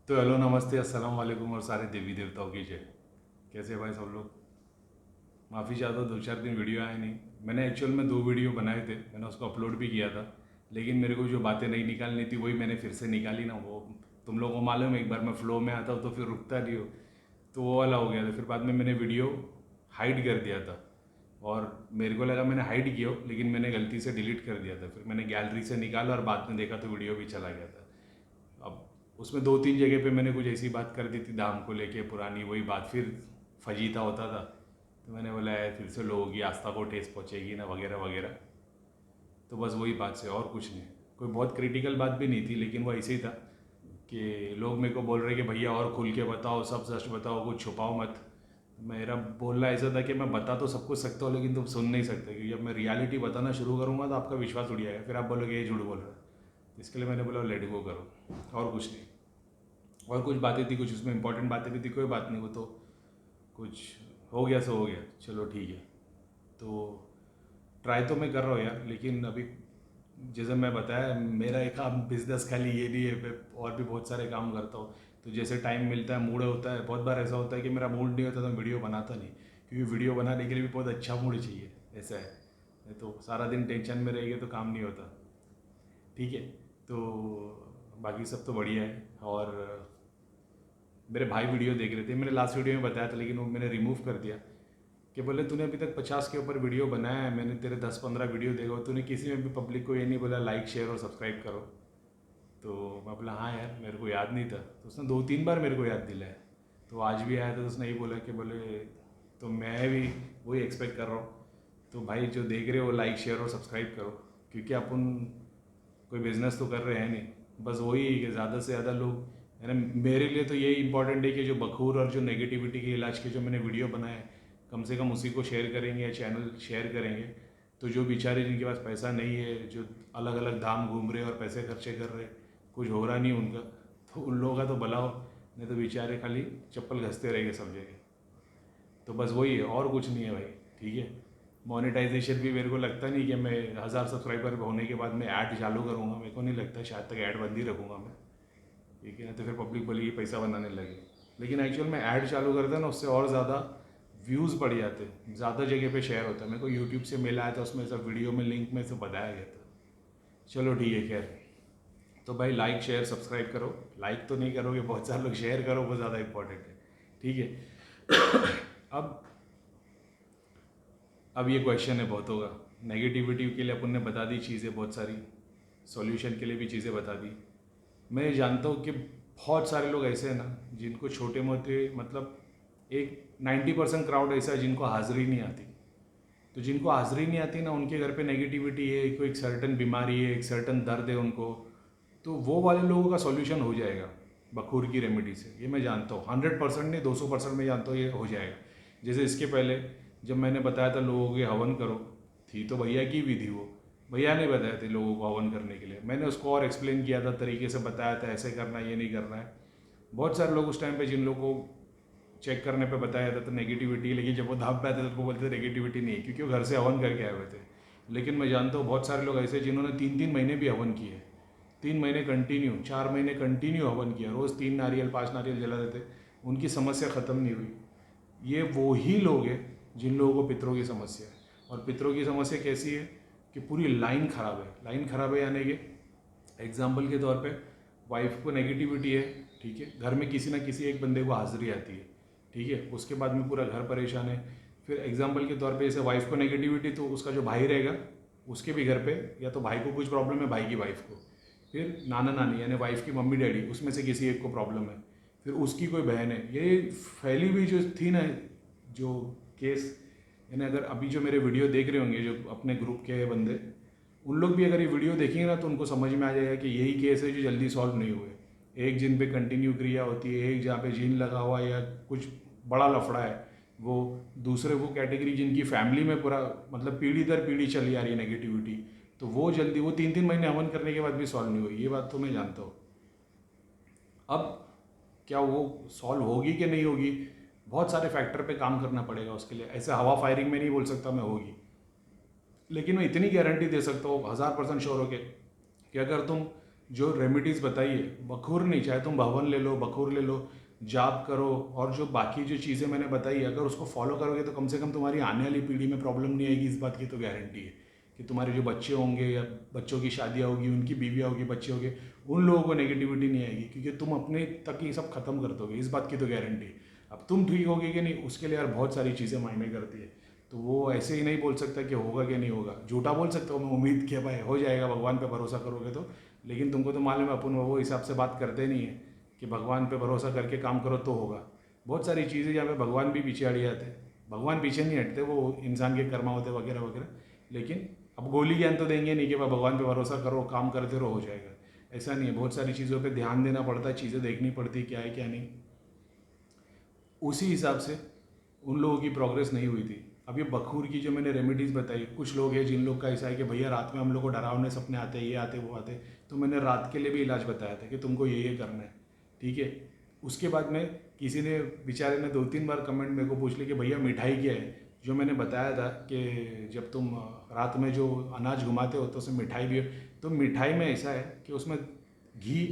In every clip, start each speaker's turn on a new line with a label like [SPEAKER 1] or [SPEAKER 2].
[SPEAKER 1] तो हेलो नमस्ते अस्सलाम वालेकुम और सारे देवी देवताओं की जय। कैसे हैं भाई सब लोग। माफ़ी चाहता हूँ 2-4 दिन वीडियो आए नहीं। मैंने एक्चुअल में 2 वीडियो बनाए थे, मैंने उसको अपलोड भी किया था, लेकिन मेरे को जो बातें नहीं निकालनी थी वही मैंने फिर से निकाली ना। वो तुम लोगों को मालूम है, एक बार मैं फ़्लो में आता हूँ तो फिर रुकता नहीं हो, तो वो वाला हो गया था। फिर बाद में मैंने वीडियो हाइड कर दिया था और मेरे को लगा मैंने हाइड किया हो, लेकिन मैंने गलती से डिलीट कर दिया था। फिर मैंने गैलरी से निकाला और बाद में देखा तो वीडियो भी चला गया था। अब उसमें 2-3 जगह पे मैंने कुछ ऐसी बात कर दी थी दाम को लेके, पुरानी वही बात फिर फजीता होता था। तो मैंने बोला यार फिर से लोगों की आस्था को ठेस पहुँचेगी ना, वगैरह वगैरह। तो बस वही बात से और कुछ नहीं। कोई बहुत क्रिटिकल बात भी नहीं थी, लेकिन वो ऐसे ही था कि लोग मेरे को बोल रहे कि भैया और खुल के बताओ, सब सच बताओ, कुछ छुपाओ मत। मेरा बोलना ऐसा था कि मैं बता तो सब कुछ सकता हूँ, लेकिन तुम सुन नहीं सकते, क्योंकि जब मैं रियलिटी बताना शुरू करूँगा तो आपका विश्वास उड़ जाएगा, फिर आप बोलोगे ये झूठ बोल रहा है। तो इसके लिए मैंने बोला लेट गो करो, और कुछ नहीं। और कुछ बातें थी, कुछ उसमें इंपॉर्टेंट बातें भी थी, कोई बात नहीं, वो तो कुछ हो गया सो हो गया, चलो ठीक है। तो ट्राई तो मैं कर रहा हूँ यार, लेकिन अभी जैसे मैं बताया मेरा एक काम बिजनेस खाली ये नहीं है, मैं और भी बहुत सारे काम करता हूँ। तो जैसे टाइम मिलता है, मूड होता है, बहुत बार ऐसा होता है कि मेरा मूड नहीं होता तो मैं वीडियो बनाता नहीं, क्योंकि वीडियो बनाने के लिए भी बहुत अच्छा मूड चाहिए। ऐसा है, नहीं तो सारा दिन टेंशन में रहेंगे तो काम नहीं होता। ठीक है। तो बाकी सब तो बढ़िया है। और मेरे भाई वीडियो देख रहे थे, मैंने लास्ट वीडियो में बताया था, लेकिन वो मैंने रिमूव कर दिया कि बोले तूने अभी तक 50 के ऊपर वीडियो बनाया है, मैंने तेरे 10-15 वीडियो देखा, तूने किसी में भी पब्लिक को ये नहीं बोला लाइक शेयर और सब्सक्राइब करो। तो मैं बोला हाँ यार मेरे को याद नहीं था। तो उसने 2-3 बार मेरे को याद दिलाया। तो आज भी आया था तो उसने यही बोला कि बोले तो मैं भी वही एक्सपेक्ट कर रहा हूँ। तो भाई जो देख रहे हो लाइक शेयर और सब्सक्राइब करो, क्योंकि अपन कोई बिजनेस तो कर रहे हैं नहीं। बस वही कि ज़्यादा से ज़्यादा लोग है ना, मेरे लिए तो यही इंपॉर्टेंट है कि जो बखूर और जो नेगेटिविटी के इलाज के जो मैंने वीडियो बनाए, कम से कम उसी को शेयर करेंगे या चैनल शेयर करेंगे। तो जो बेचारे जिनके पास पैसा नहीं है, जो अलग अलग धाम घूम रहे और पैसे खर्चे कर रहे, कुछ हो रहा नहीं उनका, तो उन लोगों का तो भला हो, नहीं तो बेचारे खाली चप्पल घसते रहेंगे सब जगह। तो बस वही है, और कुछ नहीं है भाई। ठीक है। मोनेटाइजेशन भी मेरे को लगता नहीं कि मैं 1000 सब्सक्राइबर होने के बाद मैं ऐड चालू करूँगा, मेरे को नहीं लगता, शायद तक ऐड बंद ही रखूँगा मैं। ठीक है ना, तो फिर पब्लिक बोलेगी पैसा बनाने लगे। लेकिन एक्चुअल में ऐड चालू करता है ना, उससे और ज़्यादा व्यूज़ बढ़ जाते हैं, ज़्यादा जगह पे शेयर होता है। मेरे को यूट्यूब से मिला है तो उसमें सब वीडियो में लिंक में सब बताया गया था। चलो ठीक है, खैर। तो भाई लाइक शेयर सब्सक्राइब करो। लाइक तो नहीं करोगे, बहुत सारे लोग शेयर करो, वो ज़्यादा इंपॉर्टेंट है। ठीक है। अब ये क्वेश्चन है बहुतों का, नेगेटिविटी के लिए अपन ने बता दी चीज़ें बहुत सारी, सॉल्यूशन के लिए भी चीज़ें बता दी। मैं जानता हूँ कि बहुत सारे लोग ऐसे हैं ना जिनको छोटे मोटे मतलब एक 90% क्राउड ऐसा है जिनको हाज़िरी नहीं आती। तो जिनको हाज़िरी नहीं आती ना, उनके घर पे नेगेटिविटी है, कोई एक सर्टन बीमारी है, एक सर्टन दर्द है उनको, तो वो वाले लोगों का सॉल्यूशन हो जाएगा बखूर की रेमेडी से। ये मैं जानता हूँ, 100% नहीं 200% मैं जानता हूँ ये हो जाएगा। जैसे इसके पहले जब मैंने बताया था लोगों के हवन करो, थी तो भैया की विधि, वो भैया ने बताया थे लोगों को हवन करने के लिए, मैंने उसको और एक्सप्लेन किया था, तरीके से बताया था ऐसे करना है ये नहीं करना है। बहुत सारे लोग उस टाइम पे जिन लोगों को चेक करने पे बताया था तो नेगेटिविटी, लेकिन जब वो धाम पे आते थे तो वो बोलते थे नेगेटिविटी नहीं है, क्योंकि वो घर से हवन करके आए हुए थे। लेकिन मैं जानता हूँ बहुत सारे लोग ऐसे जिन्होंने 3-3 महीने भी हवन किए, 3 महीने कंटिन्यू, 4 महीने कंटिन्यू हवन किया, रोज़ 3 नारियल 5 नारियल जला देते, उनकी समस्या ख़त्म नहीं हुई। ये वो ही लोग हैं जिन लोगों को पितरों की समस्या है। और पितरों की समस्या कैसी है कि पूरी लाइन ख़राब है। लाइन ख़राब है यानी कि एग्जाम्पल के तौर पे वाइफ को नेगेटिविटी है, ठीक है, घर में किसी ना किसी एक बंदे को हाजिरी आती है, ठीक है, उसके बाद में पूरा घर परेशान है। फिर एग्जाम्पल के तौर पे जैसे वाइफ को नेगेटिविटी, तो उसका जो भाई रहेगा उसके भी घर पे या तो भाई को कुछ प्रॉब्लम है, भाई की वाइफ को, फिर नाना नानी यानी वाइफ की मम्मी डैडी उसमें से किसी एक को प्रॉब्लम है, फिर उसकी कोई बहन है। ये फैली हुई जो थी ना, जो केस, यानी अगर अभी जो मेरे वीडियो देख रहे होंगे जो अपने ग्रुप के बंदे, उन लोग भी अगर ये वीडियो देखेंगे ना तो उनको समझ में आ जाएगा कि यही केस है जो जल्दी सॉल्व नहीं हुए। एक जिन पे कंटिन्यू क्रिया होती है, एक जहाँ पे जीन लगा हुआ है या कुछ बड़ा लफड़ा है, वो दूसरे वो कैटेगरी जिनकी फैमिली में पूरा मतलब पीढ़ी दर पीढ़ी चली आ रही है नेगेटिविटी, तो वो जल्दी वो 3-3 महीने हवन करने के बाद भी सॉल्व नहीं हुई। ये बात तो मैं जानता हूँ। अब क्या वो सॉल्व होगी कि नहीं होगी, बहुत सारे फैक्टर पे काम करना पड़ेगा उसके लिए। ऐसे हवा फायरिंग में नहीं बोल सकता मैं होगी, लेकिन मैं इतनी गारंटी दे सकता हूँ 1000% श्योर हो के कि अगर तुम जो रेमेडीज़ बताई है, बखूर नहीं, चाहे तुम भवन ले लो, बखूर ले लो, जाप करो, और जो बाकी जो चीज़ें मैंने बताई अगर उसको फॉलो करोगे तो कम से कम तुम्हारी आने वाली पीढ़ी में प्रॉब्लम नहीं आएगी। इस बात की तो गारंटी है कि तुम्हारे जो बच्चे होंगे या बच्चों की शादियाँ होगी, उनकी बीवियाँ होगी, बच्चे होंगे, उन लोगों को नेगेटिविटी नहीं आएगी, क्योंकि तुम अपने तक ये सब खत्म कर दोगे। इस बात की तो गारंटी है। अब तुम ठीक होगे कि नहीं, उसके लिए यार बहुत सारी चीज़ें मायने करती है। तो वो ऐसे ही नहीं बोल सकता कि होगा कि नहीं होगा। झूठा बोल सकता हूँ मैं, उम्मीद किया भाई हो जाएगा, भगवान पे भरोसा करोगे तो। लेकिन तुमको तो मालूम है अपन वो हिसाब से बात करते नहीं है कि भगवान पे भरोसा करके काम करो तो होगा। बहुत सारी चीज़ें जहाँ पे भगवान भी पीछे हट जाते हैं। भगवान पीछे नहीं हटते, वो इंसान के कर्म होते वगैरह वगैरह। लेकिन अब गोली ज्ञान तो देंगे नहीं कि भाई भगवान पे भरोसा करो, काम करते रहो, हो जाएगा। ऐसा नहीं है। बहुत सारी चीज़ों पे ध्यान देना पड़ता है, चीज़ें देखनी पड़ती है क्या है क्या नहीं। उसी हिसाब से उन लोगों की प्रोग्रेस नहीं हुई थी। अब ये बखूर की जो मैंने रेमेडीज़ बताई, कुछ लोग हैं जिन लोग का ऐसा है कि भैया रात में हम लोग को डरावने सपने आते हैं, ये आते वो आते, तो मैंने रात के लिए भी इलाज बताया था कि तुमको ये करना है, ठीक है। उसके बाद में किसी ने बेचारे ने 2-3 बार कमेंट मेरे को पूछ लिया कि भैया मिठाई क्या है। जो मैंने बताया था कि जब तुम रात में जो अनाज घुमाते हो तो उसमें मिठाई भी है। तो मिठाई में ऐसा है कि उसमें घी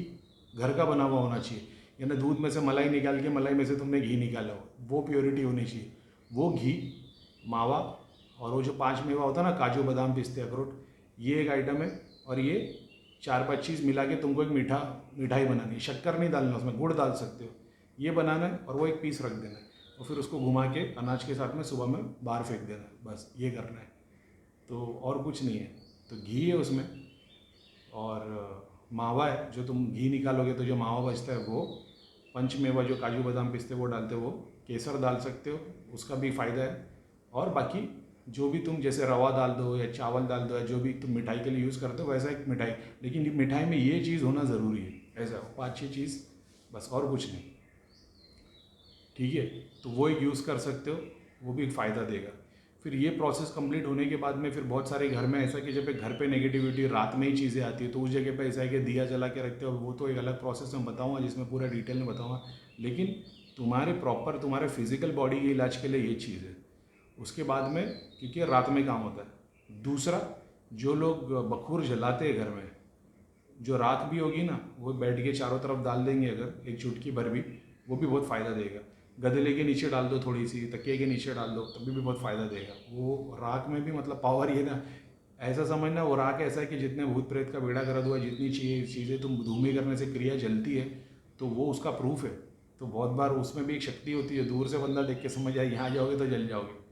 [SPEAKER 1] घर का बना हुआ होना चाहिए, यानी दूध में से मलाई निकाल के मलाई में से तुमने घी निकाला हो, वो प्योरिटी होनी चाहिए। वो घी, मावा और वो जो 5 मेवा होता है ना, काजू बादाम पिस्ते अखरोट, ये एक आइटम है। और ये 4-5 चीज़ मिला के तुमको एक मिठाई बनानी है। शक्कर नहीं डालना उसमें, गुड़ डाल सकते हो। ये बनाना है और वो एक पीस रख देना है, और फिर उसको घुमा के अनाज के साथ में सुबह में बाहर फेंक देना है। बस ये करना है, तो और कुछ नहीं है। तो घी है उसमें, और मावा है। जो तुम घी निकालोगे तो जो मावा बचता है वो, पंचमेवा जो काजू बादाम पिस्ते वो डालते हो, वो केसर डाल सकते हो, उसका भी फ़ायदा है। और बाकी जो भी तुम जैसे रवा डाल दो या चावल डाल दो या जो भी तुम मिठाई के लिए यूज़ करते हो वैसा एक मिठाई। लेकिन मिठाई में ये चीज़ होना ज़रूरी है, ऐसा 5-6 चीज़, बस और कुछ नहीं, ठीक है। तो वो एक यूज़ कर सकते हो, वो भी एक फ़ायदा देगा। फिर ये प्रोसेस कंप्लीट होने के बाद में फिर बहुत सारे घर में ऐसा कि जब घर पे नेगेटिविटी रात में ही चीज़ें आती है, तो उस जगह पे ऐसा है कि दिया जला के रखते हो। वो तो एक अलग प्रोसेस मैं बताऊंगा, जिसमें पूरा डिटेल में बताऊंगा। लेकिन तुम्हारे प्रॉपर तुम्हारे फिजिकल बॉडी के इलाज के लिए ये चीज़ है। उसके बाद में, क्योंकि रात में काम होता है। दूसरा, जो लोग बखूर जलाते हैं घर में, जो रात भी होगी ना, वो बेड के चारों तरफ डाल देंगे अगर एक चुटकी भर भी, वो भी बहुत फ़ायदा देगा। गदले के नीचे डाल दो, थोड़ी सी तकिए के नीचे डाल दो, तभी भी बहुत फ़ायदा देगा। वो राख में भी मतलब पावर ही है ना। ऐसा समझना, वो राख ऐसा है कि जितने भूत प्रेत का बेड़ा गर्द हुआ, जितनी चीज़ें तुम धूमी करने से क्रिया जलती है, तो वो उसका प्रूफ है। तो बहुत बार उसमें भी एक शक्ति होती है, दूर से बंदा देख के समझ जाए यहाँ जाओगे तो जल जाओगे,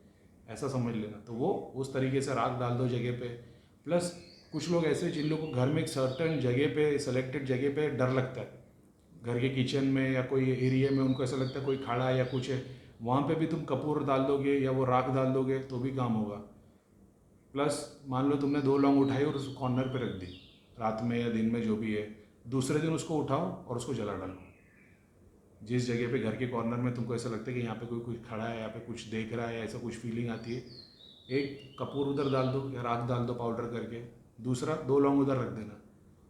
[SPEAKER 1] ऐसा समझ लेना। तो वो उस तरीके से राख डाल दो जगह पे। प्लस कुछ लोग ऐसे जिन लोगों को घर में एक सर्टन जगह पे, सेलेक्टेड जगह पे डर लगता है, घर के किचन में या कोई एरिया में उनको ऐसा लगता है कोई खड़ा है या कुछ है, वहाँ पे भी तुम कपूर डाल दोगे या वो राख डाल दोगे तो भी काम होगा। प्लस मान लो तुमने 2 लौंग उठाई और उस कॉर्नर पे रख दी, रात में या दिन में जो भी है, दूसरे दिन उसको उठाओ और उसको जला डालो। जिस जगह पे घर के कॉर्नर में तुमको ऐसा लगता है कि यहाँ पे कोई खड़ा है, यहाँ पे कुछ देख रहा है, ऐसा कुछ फीलिंग आती है, एक कपूर उधर डाल दो या राख डाल दो पाउडर करके, दूसरा 2 लौंग उधर रख देना,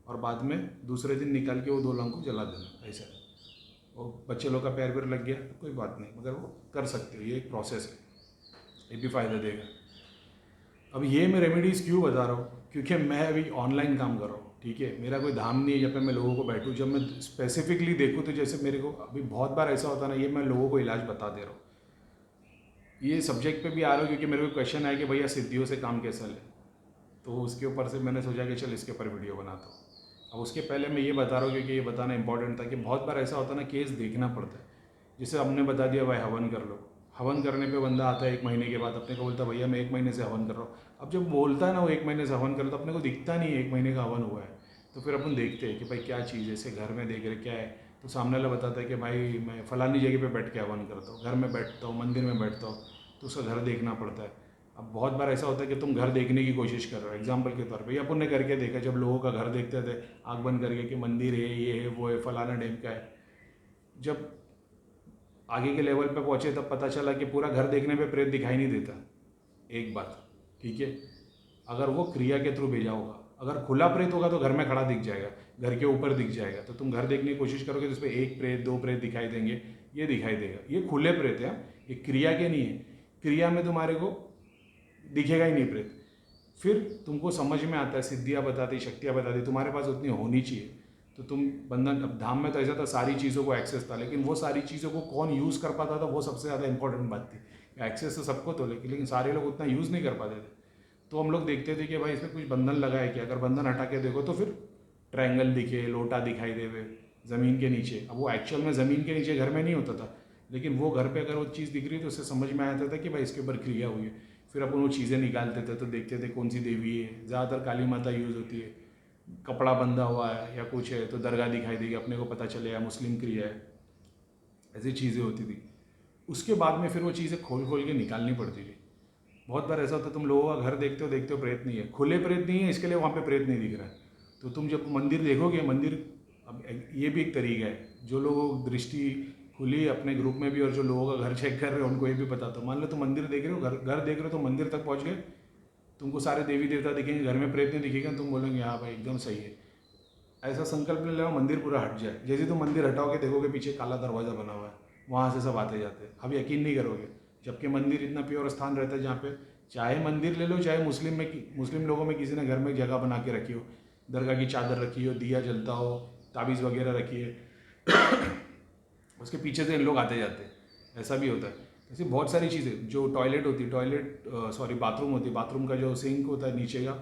[SPEAKER 1] और बाद में दूसरे दिन निकाल के वो 2 लौंग को जला देना। ऐसा वो बच्चे लोग का पैर पैर लग गया तो कोई बात नहीं, मगर वो कर सकते हो, ये एक प्रोसेस है, ये भी फ़ायदा देगा। अब ये मैं रेमेडीज़ क्यों बता रहा हूँ, क्योंकि मैं अभी ऑनलाइन काम कर रहा हूँ, ठीक है। मेरा कोई धाम नहीं है जब पे मैं लोगों को बैठूँ। जब मैं स्पेसिफिकली देखूँ तो जैसे मेरे को अभी बहुत बार ऐसा होता ना, ये मैं लोगों को इलाज बता दे रहा हूँ। ये सब्जेक्ट पे भी आ रहा हूँ क्योंकि मेरे को क्वेश्चन आया कि भैया सिद्धियों से काम कैसा ले, तो उसके ऊपर से मैंने सोचा कि चल इसके ऊपर वीडियो बनाता हूँ। अब उसके पहले मैं ये बता रहा हूँ क्योंकि ये बताना इंपॉर्टेंट था कि बहुत बार ऐसा होता है ना, केस देखना पड़ता है। जैसे हमने बता दिया भाई हवन कर लो, हवन करने पे बंदा आता है 1 महीने के बाद अपने को बोलता है भैया मैं 1 महीने से हवन कर रहा हूँ। अब जब बोलता है ना वो 1 महीने से हवन कर, तो अपने को दिखता नहीं है 1 महीने का हवन हुआ है। तो फिर अपन देखते हैं कि भाई क्या चीज़ है, जैसे घर में देख रहे क्या है, तो सामने वाला बताता है कि भाई मैं फलानी जगह पे बैठ के हवन करता हूँ, घर में बैठता हूँ, मंदिर में बैठता हूँ, तो उसका घर देखना पड़ता है। अब बहुत बार ऐसा होता है कि तुम घर देखने की कोशिश कर रहे हो, एग्जाम्पल के तौर पे, अपन ने करके देखा, जब लोगों का घर देखते थे आँख बंद करके कि मंदिर है, ये है, वो है, फलाना डेम का है। जब आगे के लेवल पे पहुँचे तब पता चला कि पूरा घर देखने पे प्रेत दिखाई नहीं देता। एक बात, ठीक है, अगर वो क्रिया के थ्रू भेजा होगा। अगर खुला प्रेत होगा तो घर में खड़ा दिख जाएगा, घर के ऊपर दिख जाएगा। तो तुम घर देखने की कोशिश करोगे तो उस पर 1 प्रेत 2 प्रेत दिखाई देंगे, ये दिखाई देगा। ये खुले प्रेत है, ये क्रिया के नहीं है। क्रिया में तुम्हारे को दिखेगा ही नहीं प्रेत। फिर तुमको समझ में आता है, सिद्धियाँ बताती, शक्तियाँ बताती, तुम्हारे पास उतनी होनी चाहिए। तो तुम बंधन, अब धाम में तो ऐसा था सारी चीज़ों को एक्सेस था, लेकिन वो सारी चीज़ों को कौन यूज़ कर पाता था, वो सबसे ज़्यादा इंपॉर्टेंट बात थी। एक्सेस तो सबको तो, लेकिन सारे लोग उतना यूज़ नहीं कर पाते थे। तो हम लोग देखते थे कि भाई इसमें कुछ बंधन लगा है क्या, अगर बंधन हटा के देखो तो फिर ट्रायंगल दिखे, लोटा दिखाई देवे ज़मीन के नीचे। अब वो एक्चुअल में ज़मीन के नीचे घर में नहीं होता था, लेकिन वो घर पे अगर वो चीज़ दिख रही तो उससे समझ में आता था कि भाई इसके ऊपर क्रिया हुई है। फिर अपन वो चीज़ें निकालते थे तो देखते थे कौन सी देवी है। ज़्यादातर काली माता यूज़ होती है, कपड़ा बंधा हुआ है या कुछ है तो दरगाह दिखाई देगी, अपने को पता चलेगा मुस्लिम क्रिया है, ऐसी चीज़ें होती थी। उसके बाद में फिर वो चीज़ें खोल खोल के निकालनी पड़ती थी। बहुत बार ऐसा होता है तुम लोगों का घर देखते हो प्रेत नहीं है, खुले प्रेत नहीं है, इसके लिए वहाँ पे प्रेत नहीं दिख रहा है। तो तुम जब मंदिर देखोगे, मंदिर, अब ये भी एक तरीका है, जो लोग दृष्टि खुली अपने ग्रुप में भी और जो लोगों का घर चेक कर रहे हो उनको ये भी पता। तो मान लो तुम मंदिर देख रहे हो, घर देख रहे हो, तो मंदिर तक पहुँच गए, तुमको सारे देवी देवता दिखेंगे, घर में प्रेत नहीं दिखेगा, तुम बोलेंगे हाँ भाई एकदम सही है। ऐसा संकल्प ले लो मंदिर पूरा हट जाए। जैसे तुम मंदिर हटाओगे देखोगे पीछे काला दरवाज़ा बना हुआ है, वहाँ से सब आते जाते हैं। अब यकीन नहीं करोगे, जबकि मंदिर इतना प्योर स्थान रहता है जहाँ पे चाहे मंदिर ले लो, चाहे मुस्लिम लोगों में किसी ने घर में जगह बना के रखी हो, दरगाह की चादर रखी हो, दिया जलता हो, ताबीज़ वगैरह रखी है, उसके पीछे से लोग आते जाते हैं। ऐसा भी होता है। ऐसी बहुत सारी चीज़ें, जो टॉयलेट होती है, बाथरूम होती है, बाथरूम का जो सिंक होता है नीचे का,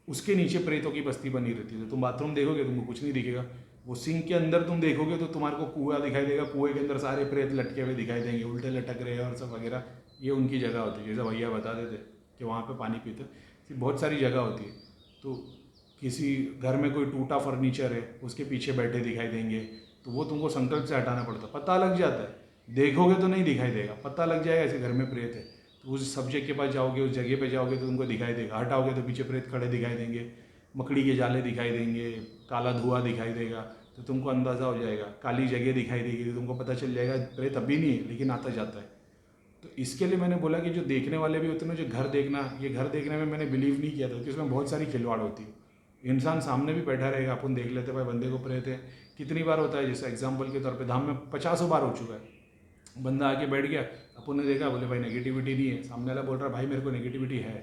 [SPEAKER 1] उसके नीचे प्रेतों की बस्ती बनी रहती है। तो तुम बाथरूम देखोगे तुमको कुछ नहीं दिखेगा, वो सिंक के अंदर तुम देखोगे तो तुम्हारे को कुआं दिखाई देगा, कुएं के अंदर सारे प्रेत लटके हुए दिखाई देंगे, उल्टे लटक रहे हैं और सब वगैरह। ये उनकी जगह होती है, जैसा भैया बता देते कि वहाँ पे पानी पीते। ऐसी बहुत सारी जगह होती है। तो किसी घर में कोई टूटा फर्नीचर है, उसके पीछे बैठे दिखाई देंगे, तो वो तुमको संकल्प से हटाना पड़ता है। पता लग जाता है, देखोगे तो नहीं दिखाई देगा, पता लग जाएगा ऐसे घर में प्रेत है, तो उस सब्जेक्ट के पास जाओगे, उस जगह पे जाओगे तो तुमको दिखाई देगा। हटाओगे तो पीछे प्रेत खड़े दिखाई देंगे, मकड़ी के जाले दिखाई देंगे, काला धुआं दिखाई देगा, तो तुमको अंदाज़ा हो जाएगा। काली जगह दिखाई देगी तो तुमको पता चल जाएगा प्रेत अभी नहीं है, लेकिन आता जाता है। तो इसके लिए मैंने बोला कि जो देखने वाले भी होते हैं ना, जो घर देखना, ये घर देखने में मैंने बिलीव नहीं किया था कि उसमें बहुत सारी खिलवाड़ होती है। इंसान सामने भी बैठा रहेगा, अपन देख लेते भाई बंदे को प्रेत है। कितनी बार होता है, जैसे एग्जाम्पल के तौर पे धाम में 50 बार हो चुका है, बंदा आके बैठ गया, अपन ने देखा, बोले भाई नेगेटिविटी नहीं है, सामने वाला बोल रहा भाई मेरे को नेगेटिविटी है।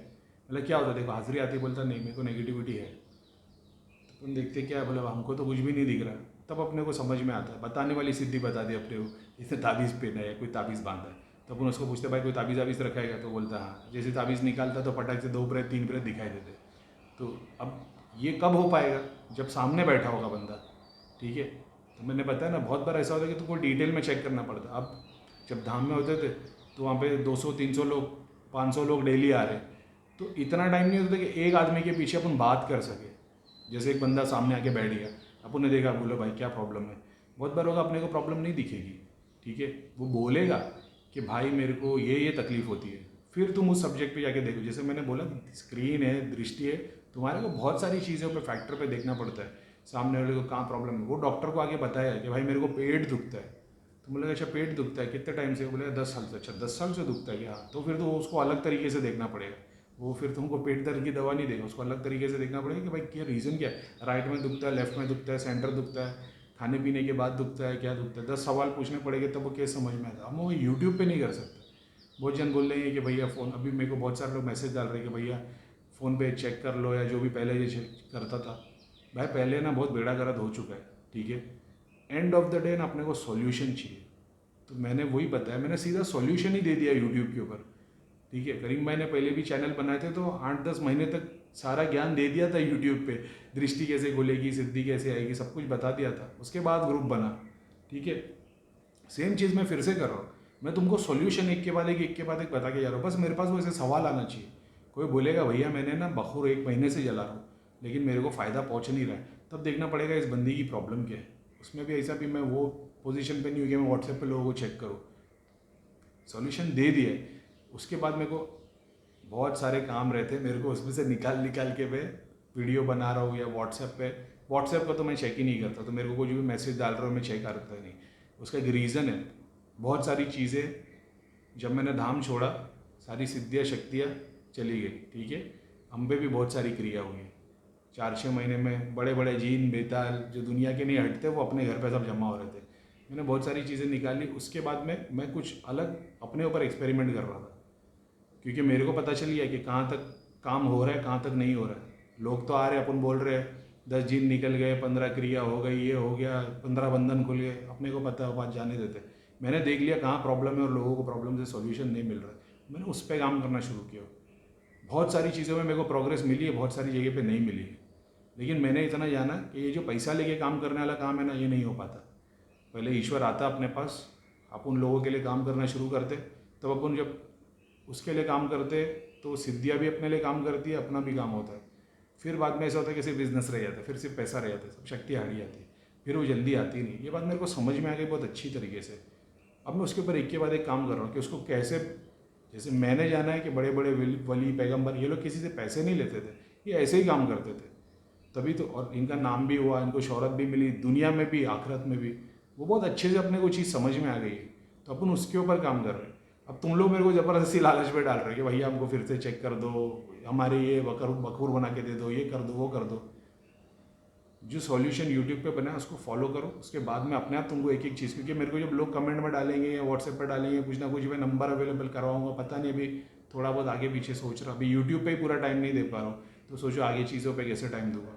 [SPEAKER 1] मतलब क्या होता है, देखो हाजिरी आती, बोलता नहीं मेरे को नेगेटिविटी है। तो अपन देखते क्या है, बोले हमको तो कुछ भी नहीं दिख रहा। तब अपने को समझ में आता है, बताने वाली सिद्धि बता दी अपने को, इसने ताबीज़ पहना है, कोई ताबीज़ बांधा है। तो अपन उसको पूछते भाई कोई ताबीज़ वाबीज़ रखा है, तो बोलता हाँ। जैसे ताबीज़ निकालता तो फटाक से 2 प्रेत 3 प्रेत दिखाई देते। तो अब ये कब हो पाएगा, जब सामने बैठा होगा बंदा, ठीक है। तो मैंने बताया ना, बहुत बार ऐसा होता है कि तुमको डिटेल में चेक करना पड़ता। अब जब धाम में होते थे तो वहाँ पे 200-300 लोग, 500 लोग डेली आ रहे, तो इतना टाइम नहीं होता था कि एक आदमी के पीछे अपन बात कर सके। जैसे एक बंदा सामने आके बैठ गया, अपन ने देखा, बोलो भाई क्या प्रॉब्लम है। बहुत बार होगा अपने को प्रॉब्लम नहीं दिखेगी, ठीक है, वो बोलेगा कि भाई मेरे को ये तकलीफ होती है। फिर तुम उस सब्जेक्ट पे जाके देखो, जैसे मैंने बोला स्क्रीन है, दृष्टि है, तुम्हारे को बहुत सारी चीज़ों पे फैक्टर पे देखना पड़ता है। सामने वाले को कहाँ प्रॉब्लम है, वो डॉक्टर को आगे बताया कि भाई मेरे को पेट दुखता है। तो बोले अच्छा पेट दुखता है, कितने टाइम से, बोले 10 साल से। अच्छा 10 साल से दुखता है क्या, तो फिर तो उसको अलग तरीके से देखना पड़ेगा। वो फिर तुमको पेट दर्द की दवा नहीं देगा, उसको अलग तरीके से देखना पड़ेगा कि भाई क्या रीज़न क्या है, राइट में दुखता है, लेफ्ट में दुखता है, सेंटर दुखता है, खाने पीने के बाद दुखता है, क्या दुखता है। 10 सवाल पूछने पड़ेंगे तब वो केस समझ में आता है। हम वो यूट्यूब पे नहीं कर सकते। बहुत जन बोल रहे हैं कि भैया फ़ोन, अभी मेरे को बहुत सारे लोग मैसेज डाल रहे हैं कि भैया फ़ोन पे चेक कर लो, या जो भी पहले ये चेक करता था। भाई पहले ना बहुत बेड़ा गर्द हो चुका है, ठीक है। एंड ऑफ द डे ना अपने को सॉल्यूशन चाहिए। तो मैंने वही बताया, मैंने सीधा सॉल्यूशन ही दे दिया यूट्यूब के ऊपर, ठीक है। करीम भाई ने पहले भी चैनल बनाए थे, तो 8-10 महीने तक सारा ज्ञान दे दिया था यूट्यूब पे। दृष्टि कैसे खुलेगी, सिद्धि कैसे आएगी, सब कुछ बता दिया था। उसके बाद ग्रुप बना, ठीक है। सेम चीज़ मैं फिर से कर रहा हूँ। मैं तुमको सॉल्यूशन एक के बाद एक बता के जा रहा हूँ। बस मेरे पास वैसे सवाल आना चाहिए। कोई बोलेगा भैया मैंने ना बखूर 1 महीने से जला रहा हूँ, लेकिन मेरे को फ़ायदा पहुँच नहीं रहा है, तब देखना पड़ेगा इस बंदी की प्रॉब्लम क्या है। उसमें भी ऐसा भी मैं वो पोजीशन पे नहीं हूँ कि मैं व्हाट्सएप पे लोगों को चेक करूँ। सॉल्यूशन दे दिया है, उसके बाद मेरे को बहुत सारे काम रहते, मेरे को उसमें से निकाल के मैं वीडियो बना रहा हूँ, या व्हाट्सएप का तो मैं चेक ही नहीं करता। तो मेरे को कोई भी मैसेज डाल रहा हूँ मैं चेक करता नहीं। उसका एक रीज़न है, बहुत सारी चीज़ें जब मैंने धाम छोड़ा, सारी सिद्धियाँ शक्तियाँ चली गई, ठीक है। हम पे भी बहुत सारी क्रिया हुई है। 4-6 महीने में बड़े बड़े जीन बेताल जो दुनिया के नहीं हटते, वो अपने घर पे सब जमा हो रहे थे। मैंने बहुत सारी चीज़ें निकाली। उसके बाद में मैं कुछ अलग अपने ऊपर एक्सपेरिमेंट कर रहा था, क्योंकि मेरे को पता चल गया कि कहाँ तक काम हो रहा है, कहाँ तक नहीं हो रहा है। लोग तो आ रहे, अपन बोल रहे हैं, 10 जिन निकल गए, 15 क्रिया हो गई, ये हो गया, 15 बंधन खुल गए, अपने को पता है, बात जाने देते। मैंने देख लिया कहाँ प्रॉब्लम है और लोगों को प्रॉब्लम से सॉल्यूशन नहीं मिल रहा है, मैंने उस पर काम करना शुरू किया। बहुत सारी चीज़ों में मेरे को प्रोग्रेस मिली है, बहुत सारी जगह पे नहीं मिली है, लेकिन मैंने इतना जाना कि ये जो पैसा लेके काम करने वाला काम है ना, ये नहीं हो पाता। पहले ईश्वर आता अपने पास, आप उन लोगों के लिए काम करना शुरू करते, तब अपन जब उसके लिए काम करते तो सिद्धियाँ भी अपने लिए काम करती है, अपना भी काम होता है। फिर बाद में ऐसा होता है कि सिर्फ बिजनेस रह जाता है, फिर सिर्फ पैसा रह जाता है, सब शक्तियाँ हट जाती है, फिर वो जल्दी आती नहीं। ये बात मेरे को समझ में आ गई बहुत अच्छी तरीके से। अब मैं उसके ऊपर एक के बाद एक काम कर रहा हूँ कि उसको कैसे, जैसे मैंने जाना है कि बड़े बड़े वली पैगंबर ये लोग किसी से पैसे नहीं लेते थे, ये ऐसे ही काम करते थे, तभी तो, और इनका नाम भी हुआ, इनको शोहरत भी मिली, दुनिया में भी आखिरत में भी। वो बहुत अच्छे से अपने को चीज़ समझ में आ गई है, तो अपन उसके ऊपर काम कर रहे हैं। अब तुम लोग मेरे को ज़बरदस्ती लालच में डाल रहे हो कि भैया हमको फिर से चेक कर दो, हमारे ये बखूर बना के दे दो, ये कर दो, वो कर दो। जो सॉल्यूशन यूट्यूब पे बना है उसको फॉलो करो, उसके बाद में अपने आप तुमको एक एक चीज़, क्योंकि मेरे को जब लोग कमेंट में डालेंगे या व्हाट्सएप पर डालेंगे कुछ ना कुछ, मैं नंबर अवेलेबल करवाऊंगा, पता नहीं, अभी थोड़ा बहुत आगे पीछे सोच रहा, अभी यूट्यूब पे ही पूरा टाइम नहीं दे पा रहा हूँ, तो सोचो आगे चीज़ों पे कैसे टाइम दूंगा।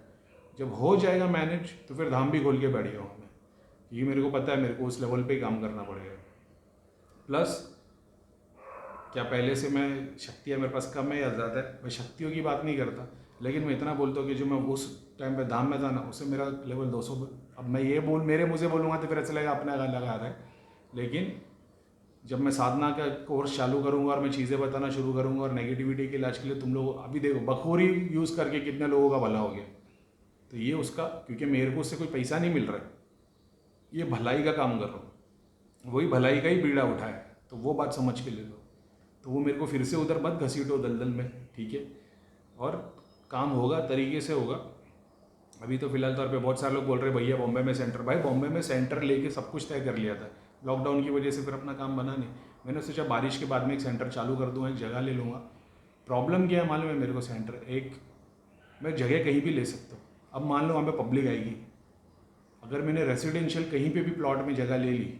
[SPEAKER 1] जब हो जाएगा मैनेज तो फिर धाम भी खोल के बैठ जाऊँगा मैं, ये मेरे को पता है, मेरे को उस लेवल पे ही काम करना पड़ेगा। प्लस क्या पहले से मैं, शक्तियाँ मेरे पास कम है या ज़्यादा है, मैं शक्तियों की बात नहीं करता, लेकिन मैं इतना बोलता हूँ कि जो मैं उस टाइम पे धाम में था ना, उससे मेरा लेवल 200। अब मैं ये मेरे मुँह से बोलूँगा तो फिर ऐसा लगेगा अपना गाना लगा रहा है, लेकिन जब मैं साधना का कोर्स चालू करूँगा और मैं चीज़ें बताना शुरू करूँगा और नेगेटिविटी के इलाज के लिए तुम लोग, अभी देखो बखोरी यूज़ करके कितने लोगों का भला हो गया, तो ये उसका, क्योंकि मेरे को उससे कोई पैसा नहीं मिल रहा है, ये भलाई का काम कर रहा हूँ, वही भलाई का ही बीड़ा उठाए, तो वो बात समझ के ले लो। तो वो मेरे को फिर से उधर मत घसीटो दलदल में, ठीक है, और काम होगा, तरीके से होगा। अभी तो फिलहाल तौर पे बहुत सारे लोग बोल रहे भैया बॉम्बे में सेंटर, भाई बॉम्बे में सेंटर लेके सब कुछ तय कर लिया था, लॉकडाउन की वजह से फिर अपना काम बना नहीं। मैंने सोचा बारिश के बाद में एक सेंटर चालू कर दूँगा, एक जगह ले लूँगा। प्रॉब्लम क्या है मालूम है मेरे को, सेंटर एक, मैं जगह कहीं भी ले सकता हूँ। अब मान लो वहाँ पे पब्लिक आएगी, अगर मैंने रेसिडेंशियल कहीं पे भी प्लॉट में जगह ले ली,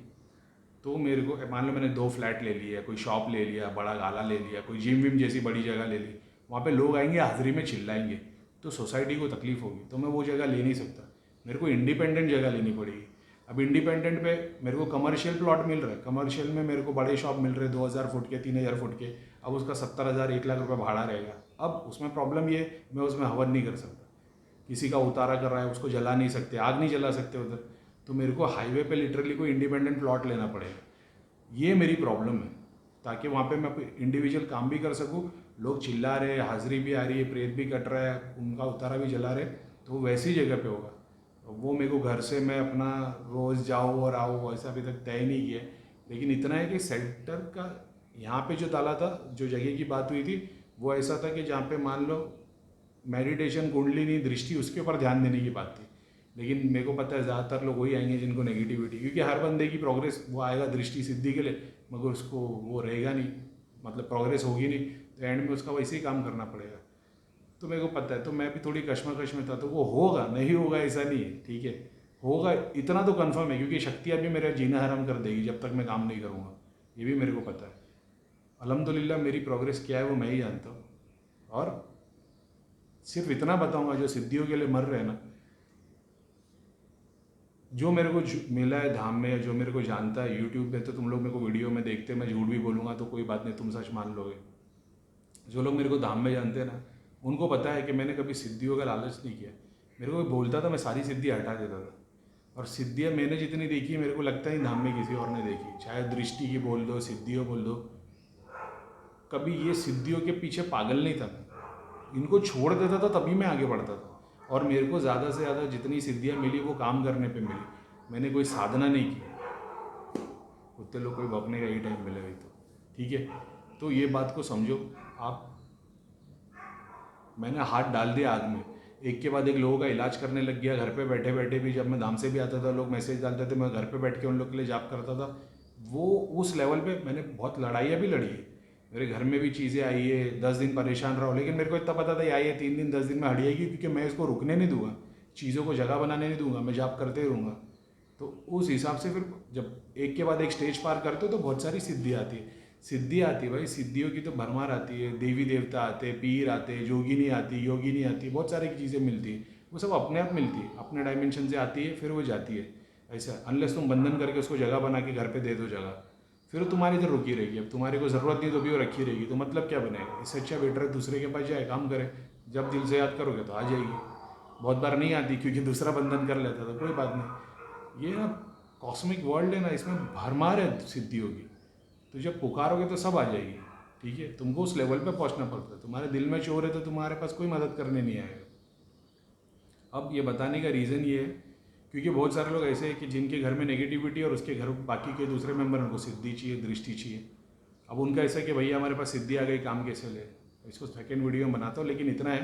[SPEAKER 1] तो मेरे को, मान लो मैंने 2 फ्लैट ले लिया, कोई शॉप ले लिया, बड़ा गाला ले लिया, कोई जिम विम जैसी बड़ी जगह ले ली, वहाँ पे लोग आएंगे हाजिरी में चिल्लाएंगे, तो सोसाइटी को तकलीफ होगी, तो मैं वो जगह ले नहीं सकता, मेरे को इंडिपेंडेंट जगह लेनी पड़ेगी। अब इंडिपेंडेंट पे मेरे को कमर्शियल प्लॉट मिल रहा है, कमर्शियल में मेरे को बड़े शॉप मिल रहे हैं 2000 फुट के, 3000 फुट के, अब उसका 70,000 1 लाख रुपये भाड़ा रहेगा। अब उसमें प्रॉब्लम ये, मैं उसमें हवन नहीं कर सकता, किसी का उतारा कर रहा है उसको जला नहीं सकते, आग नहीं जला सकते उधर, तो मेरे को हाईवे पे लिटरली कोई इंडिपेंडेंट प्लॉट लेना पड़ेगा। ये मेरी प्रॉब्लम है, ताकि वहाँ पे मैं इंडिविजुअल काम भी कर सकूँ, लोग चिल्ला रहे, हाजिरी भी आ रही है, प्रेत भी कट रहा है, उनका उतारा भी जला रहे, तो वैसी जगह पे होगा। वो मेरे को घर से मैं अपना रोज़ जाऊँ और आऊँ ऐसा अभी तक तय नहीं किया, लेकिन इतना है कि सेंटर का यहाँ पे जो डाला था, जो जगह की बात हुई थी, वो ऐसा था कि जहाँ पे मान लो मेडिटेशन, कुंडलिनी, दृष्टि, उसके ऊपर ध्यान देने की बात थी। लेकिन मेरे को पता है ज़्यादातर लोग वही आएंगे जिनको नेगेटिविटी, क्योंकि हर बंदे की प्रोग्रेस वो आएगा दृष्टि सिद्धि के लिए, मगर उसको वो रहेगा नहीं, मतलब प्रोग्रेस होगी नहीं, तो एंड में उसका वैसे ही काम करना पड़ेगा। तो मेरे को पता है, तो मैं भी थोड़ी कश्मकश में था, तो वो होगा, नहीं होगा ऐसा नहीं है, ठीक है, होगा इतना तो कन्फर्म है, क्योंकि शक्तियाँ भी मेरा जीना हराम कर देगी जब तक मैं काम नहीं करूँगा, ये भी मेरे को पता है। अल्हम्दुलिल्लाह मेरी प्रोग्रेस क्या है वो मैं ही जानता हूँ, और सिर्फ इतना बताऊँगा, जो सिद्धियों के लिए मर रहे हैं ना, जो मेरे को मिला है धाम में, जो मेरे को जानता है यूट्यूब पे, तो तुम लोग मेरे को वीडियो में देखते, मैं झूठ भी बोलूँगा तो कोई बात नहीं, तुम सच मान लोगे। जो लोग मेरे को धाम में जानते हैं ना, उनको पता है कि मैंने कभी सिद्धियों का लालच नहीं किया। मेरे को बोलता था, मैं सारी सिद्धि हटा देता था, और सिद्धियाँ मैंने जितनी देखी मेरे को लगता है धाम में किसी और ने देखी, चाहे दृष्टि की बोल दो, सिद्धियों बोल दो, कभी ये सिद्धियों के पीछे पागल नहीं था मैं, इनको छोड़ देता था तभी मैं आगे बढ़ता था। और मेरे को ज़्यादा से ज़्यादा जितनी सिद्धियाँ मिली वो काम करने पे मिली, मैंने कोई साधना नहीं की। कुत्ते लोग कोई भौंकने का ही टाइम मिले गई, तो ठीक है, तो ये बात को समझो आप। मैंने हाथ डाल दिया आग में, एक के बाद एक लोगों का इलाज करने लग गया, घर पे बैठे बैठे भी। जब मैं धाम से भी आता था, लोग मैसेज डालते थे, मैं घर पे बैठ के उन लोग के लिए जाप करता था। वो उस लेवल पे मैंने बहुत लड़ाइयाँ भी लड़ी है, मेरे घर में भी चीज़ें आई है, 10 दिन परेशान रहा हूँ, लेकिन मेरे को इतना पता था ये आई है 3 दिन 10 दिन में हट जाएगी, क्योंकि मैं इसको रुकने नहीं दूंगा, चीज़ों को जगह बनाने नहीं दूंगा, मैं जाप करते ही रहूँगा। तो उस हिसाब से फिर जब एक के बाद एक स्टेज पार करते हो तो बहुत सारी सिद्धि आती है, सिद्धि आती है भाई, सिद्धियों की तो भरमार आती है, देवी देवता आते, पीर आते, जोगिनी आती, योगिनी आती, बहुत सारी चीज़ें मिलती है। वो सब अपने आप मिलती है, अपने डायमेंशन से आती है, फिर वो जाती है। ऐसा अनलेस तुम बंधन करके उसको जगह बना के घर पे दे दो जगह, फिर वो तुम्हारी इधर रुकी रहेगी। अब तुम्हारे को ज़रूरत नहीं तो भी वो रखी रहेगी, तो मतलब क्या बनेगा? इससे अच्छा बेटर है दूसरे के पास जाए, काम करे। जब दिल से याद करोगे तो आ जाएगी। बहुत बार नहीं आती क्योंकि दूसरा बंधन कर लेता, तो कोई बात नहीं। ये ना कॉस्मिक वर्ल्ड है ना, इसमें भरमार है सिद्धियों की। तो जब पुकारोगे तो सब आ जाएगी। ठीक है, तुमको उस लेवल पे पहुंचना पड़ता है। तुम्हारे दिल में चोर है तो तुम्हारे पास कोई मदद करने नहीं आएगा। अब ये बताने का रीज़न ये है क्योंकि बहुत सारे लोग ऐसे हैं कि जिनके घर में नेगेटिविटी और उसके घर बाकी के दूसरे मेंबर उनको सिद्धि चाहिए, दृष्टि चाहिए। अब उनका ऐसा है कि भैया हमारे पास सिद्धि आ गई, काम कैसे ले। इसको सेकेंड वीडियो में बनाता हूँ, लेकिन इतना है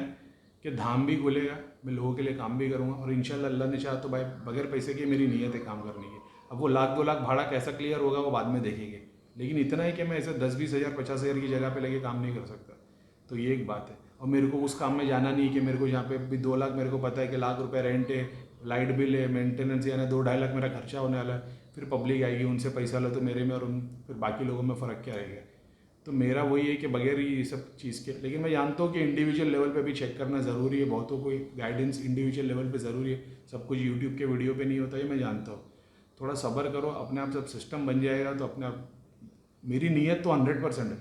[SPEAKER 1] कि धाम भी खुलेगा, मैं लोगों के लिए काम भी करूँगा, और इंशाल्लाह अल्लाह ने चाहा तो भाई बगैर पैसे के मेरी नीयत है काम करने की। अब वो 1,00,000-2,00,000 भाड़ा कैसा क्लियर होगा वो बाद में देखेंगे, लेकिन इतना है कि मैं ऐसे 10-20 हज़ार 50 हज़ार की जगह पे लगे काम नहीं कर सकता। तो ये एक बात है। और मेरे को उस काम में जाना नहीं कि मेरे को जहाँ पे भी 2 लाख मेरे को पता है कि लाख रुपए रेंट है, लाइट बिल है, मेंटेनेंस, यानी 2-2.5 लाख मेरा खर्चा होने वाला है। फिर पब्लिक आएगी, उनसे पैसा लो तो मेरे में और उन फिर बाकी लोगों में फ़र्क क्या रहेगा। तो मेरा वही है कि बगैर ये सब चीज़ के, लेकिन मैं जानता हूँ कि इंडिविजुअल लेवल पे भी चेक करना ज़रूरी है। बहुतों को गाइडेंस इंडिविजुअल लेवल पे ज़रूरी है, सब कुछ यूट्यूब के वीडियो पे नहीं होता है, मैं जानता हूँ। थोड़ा सब्र करो, अपने आप सब सिस्टम बन जाएगा तो अपने आप। मेरी नीयत तो 100% है,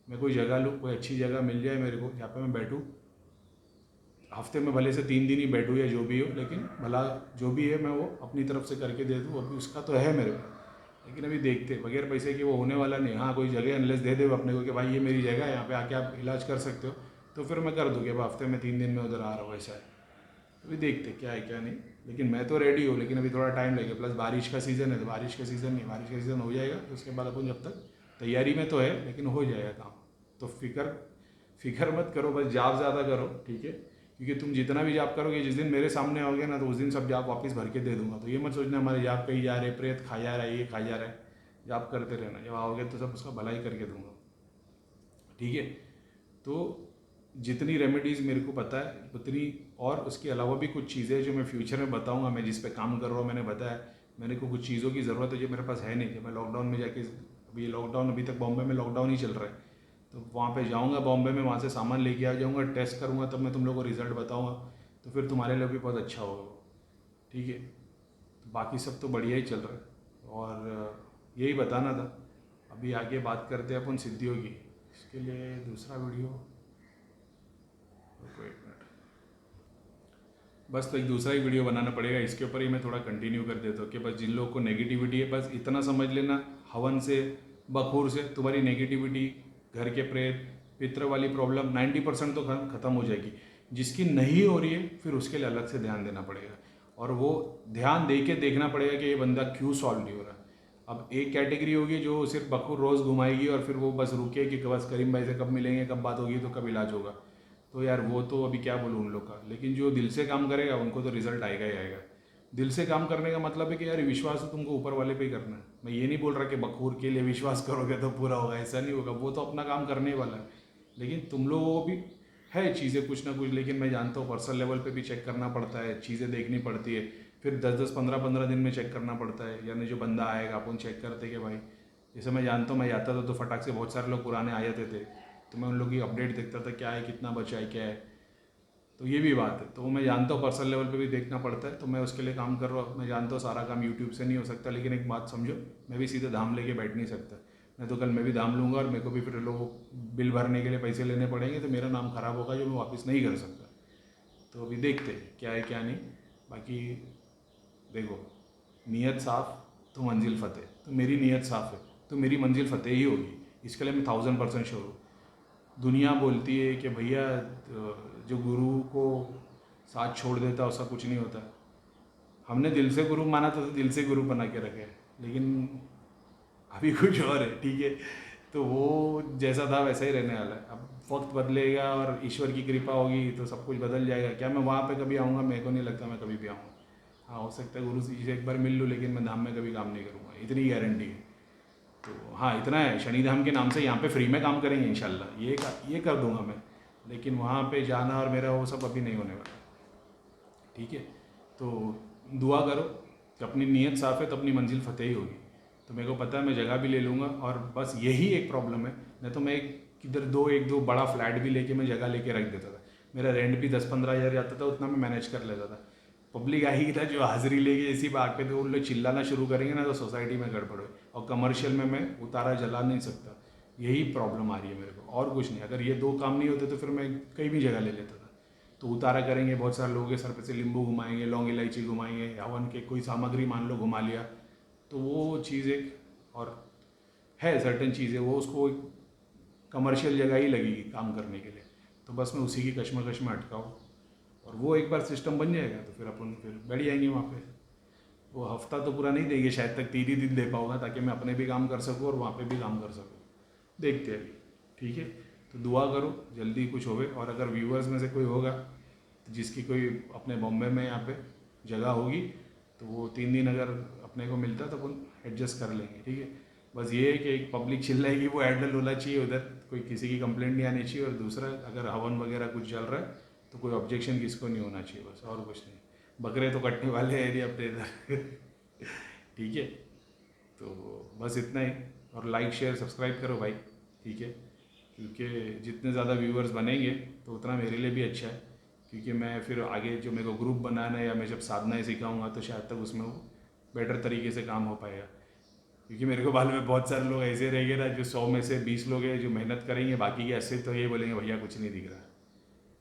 [SPEAKER 1] मैं कोई जगह लूँ, कोई अच्छी जगह मिल जाए मेरे को जहाँ पे मैं बैठूँ, हफ्ते में भले से 3 दिन ही बैठूँ या जो भी हो, लेकिन भला जो भी है मैं वो अपनी तरफ से करके दे दूँ। अभी उसका तो है मेरे पास, लेकिन अभी देखते बगैर पैसे की वो होने वाला नहीं। हाँ, कोई जगह एनलेस दे दे अपने को कि भाई ये मेरी जगह है, यहाँ पे आके आप इलाज कर सकते हो, तो फिर मैं कर दूँ कि हफ्ते में 3 दिन में उधर आ रहा हूँ। ऐसा है, अभी देखते क्या है क्या नहीं। लेकिन मैं तो रेडी हूँ, लेकिन अभी थोड़ा टाइम लगेगा। प्लस बारिश का सीज़न है, तो बारिश का सीज़न नहीं, बारिश का सीज़न हो जाएगा तो उसके बाद अपन जब तक तैयारी में तो है, लेकिन हो जाएगा काम। तो फिक्र मत करो, बस जाप ज़्यादा करो, ठीक है। क्योंकि तुम जितना भी जाप करोगे, जिस दिन मेरे सामने आओगे ना, तो उस दिन सब जाप वापस भर के दे दूंगा। तो ये मत सोचना हमारे जाप पे ही जा रहे, प्रेत खा जा रहा है, ये खा जा रहा है। जाप करते रहना, जब आओगे तो सब उसका भलाई करके दूंगा, ठीक है। तो जितनी रेमेडीज़ मेरे को पता है उतनी, और उसके अलावा भी कुछ चीज़ें जो मैं फ्यूचर में बताऊंगा, मैं जिस पे काम कर रहा हूँ। मैंने बताया मेरे को कुछ चीज़ों की ज़रूरत है जो मेरे पास है नहीं, जब मैं लॉकडाउन में जाके, अभी लॉकडाउन, अभी तक बॉम्बे में लॉकडाउन ही चल रहा है, तो वहाँ पे जाऊँगा बॉम्बे में, वहाँ से सामान लेके आ जाऊँगा, टेस्ट करूँगा, तब मैं तुम लोग को रिज़ल्ट बताऊँगा। तो फिर तुम्हारे लिए भी बहुत अच्छा होगा वो, ठीक है। तो बाकी सब तो बढ़िया ही चल रहा है, और यही बताना था। अभी आगे बात करते हैं अपन सिद्धियों की। इसके लिए दूसरा वीडियो, रुको एक मिनट, बस तो एक दूसरा ही वीडियो बनाना पड़ेगा। इसके ऊपर ही मैं थोड़ा कंटिन्यू कर देता हूँ कि बस जिन लोगों को नेगेटिविटी है, बस इतना समझ लेना, हवन से, बखूर से तुम्हारी नेगेटिविटी, घर के प्रेत, पितृ वाली प्रॉब्लम 90% तो ख़त्म हो जाएगी। जिसकी नहीं हो रही है फिर उसके लिए अलग से ध्यान देना पड़ेगा, और वो ध्यान दे के देखना पड़ेगा कि ये बंदा क्यों सॉल्व नहीं हो रहा। अब एक कैटेगरी होगी जो सिर्फ बखूर रोज़ घुमाएगी और फिर वो बस रुके कि बस करीम भाई से कब मिलेंगे, कब बात होगी, तो कब इलाज होगा। तो यार वो तो अभी क्या बोलूँ उन लोग का, लेकिन जो दिल से काम करेगा उनको तो रिजल्ट आएगा ही आएगा। दिल से काम करने का मतलब है कि यार विश्वास तो तुमको ऊपर वाले पे ही करना है। मैं ये नहीं बोल रहा कि बखूर के लिए विश्वास करोगे तो पूरा होगा, ऐसा नहीं होगा। वो तो अपना काम करने वाला है, लेकिन तुम लोगों को भी है चीज़ें कुछ ना कुछ। लेकिन मैं जानता हूँ पर्सनल लेवल पे भी चेक करना पड़ता है, चीज़ें देखनी पड़ती है, फिर 10-10 15-15 दिन में चेक करना पड़ता है। यानी जो बंदा आएगा अपन चेक करते कि भाई, जैसे मैं जानता हूँ, मैं जाता था तो फटाक से बहुत सारे लोग पुराने आ जाते थे, तो मैं उन लोगों की अपडेट देखता था, क्या है, कितना बचा है, क्या है। तो ये भी बात है, तो मैं जानता हूँ पर्सनल लेवल पे भी देखना पड़ता है, तो मैं उसके लिए काम कर रहा हूँ। मैं जानता हूँ सारा काम यूट्यूब से नहीं हो सकता, लेकिन एक बात समझो, मैं भी सीधे धाम लेके बैठ नहीं सकता। मैं तो कल मैं भी धाम लूँगा और मेरे को भी फिर लोगों बिल भरने के लिए पैसे लेने पड़ेंगे, तो मेरा नाम ख़राब होगा जो मैं वापस नहीं कर सकता। तो अभी देखते क्या है क्या नहीं। बाकी देखो, नीयत साफ़ तो मंजिल फ़तेह। तो मेरी नीयत साफ़ है तो मेरी मंजिल फ़तेह ही होगी, इसके लिए मैं 1000% श्योर हूँ। दुनिया बोलती है कि भैया जो गुरु को साथ छोड़ देता उसका कुछ नहीं होता। हमने दिल से गुरु माना तो दिल से गुरु बना के रखे, लेकिन अभी कुछ और है, ठीक है। तो वो जैसा था वैसा ही रहने वाला है। अब वक्त बदलेगा और ईश्वर की कृपा होगी तो सब कुछ बदल जाएगा। क्या मैं वहाँ पे कभी आऊँगा? मेरे को नहीं लगता मैं कभी भी आऊँगा। हाँ, हो सकता है गुरु जी से एक बार मिल लूँ, लेकिन मैं धाम में कभी काम नहीं करूँगा, इतनी गारंटी है। तो हाँ, इतना है, शनिधाम के नाम से यहाँ पे फ्री में काम करेंगे इंशाल्लाह, ये कर दूंगा मैं। लेकिन वहाँ पे जाना और मेरा वो सब अभी नहीं होने वाला, ठीक है। तो दुआ करो कि अपनी नीयत साफ़ है तो अपनी मंजिल फ़तेह ही होगी। तो मेरे को पता है मैं जगह भी ले लूँगा, और बस यही एक प्रॉब्लम है, नहीं तो मैं एक दो बड़ा फ्लैट भी लेके मैं जगह लेके रख देता था। मेरा रेंट भी 10-15 हज़ार जाता था, उतना मैं मैनेज कर लेता था। पब्लिक आएगी ना जो हाजिरी लेके इसी बात पे, तो उन लोग चिल्लाना शुरू करेंगे ना, तो सोसाइटी में गड़बड़ हो। और कमर्शियल में मैं उतारा जला नहीं सकता, यही प्रॉब्लम आ रही है मेरे को, और कुछ नहीं। अगर ये 2 काम नहीं होते तो फिर मैं कहीं भी जगह ले लेता था। तो उतारा करेंगे, बहुत सारे लोगों के सर पे से नींबू घुमाएंगे, लौंग इलायची घुमाएंगे, हवन के कोई सामग्री मान लो घुमा लिया, तो वो चीज़ एक और है, सर्टन चीज़ें वो उसको कमर्शियल जगह ही लगेगी काम करने के लिए। तो बस मैं उसी की कश्मकश में अटका हूँ, और वो एक बार सिस्टम बन जाएगा तो फिर अपन फिर बैठ जाएंगे वहाँ पे। वो हफ्ता तो पूरा नहीं देंगे शायद, तक 3 ही दिन दे पाऊँगा, ताकि मैं अपने भी काम कर सकूँ और वहाँ पे भी काम कर सकूँ। देखते हैं अभी, ठीक है। तो दुआ करो जल्दी कुछ होवे, और अगर व्यूअर्स में से कोई होगा तो जिसकी कोई अपने बॉम्बे में यहाँ पे जगह होगी, तो वो 3 दिन अगर अपने को मिलता तो अपन एडजस्ट कर लेंगे, ठीक है। बस ये है कि एक पब्लिक चिल्लाएगी वो हैंडल होना चाहिए, उधर कोई किसी की कंप्लेंट नहीं आनी चाहिए, और दूसरा अगर हवन वगैरह कुछ चल रहा है तो कोई ऑब्जेक्शन किसको नहीं होना चाहिए, बस और कुछ नहीं। बकरे तो कटने वाले हैं नहीं अपने इधर ठीक है। तो बस इतना ही, और लाइक शेयर सब्सक्राइब करो भाई, ठीक है। क्योंकि जितने ज़्यादा व्यूअर्स बनेंगे तो उतना मेरे लिए भी अच्छा है, क्योंकि मैं फिर आगे जो मेरे को ग्रुप बनाना है या मैं जब साधनाएँ सिखाऊंगा तो शायद तक उसमें वो बेटर तरीके से काम हो पाएगा। क्योंकि मेरे को मालूम है बहुत सारे लोग ऐसे रहेंगे ना, जो 100 में से 20 लोग हैं जो मेहनत करेंगे, बाकी के 80 तो ये बोलेंगे भैया कुछ नहीं दिख रहा।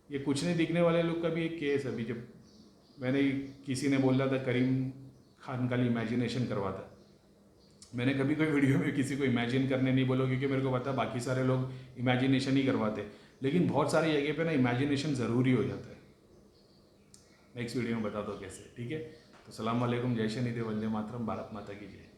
[SPEAKER 1] ये कुछ नहीं दिखने वाले लोग का भी एक केस अभी, जब मैंने किसी ने बोला था करीम खान का इमेजिनेशन करवाता, मैंने कभी कोई वीडियो में किसी को इमेजिन करने नहीं बोला, क्योंकि मेरे को पता बाकी सारे लोग इमेजिनेशन ही करवाते, लेकिन बहुत सारी जगह पे ना इमेजिनेशन ज़रूरी हो जाता है। नेक्स्ट वीडियो में बता दो कैसे, ठीक है। तो सलाम वालेकुम, जय श्री निधि, वंदे मातरम, भारत माता की जय।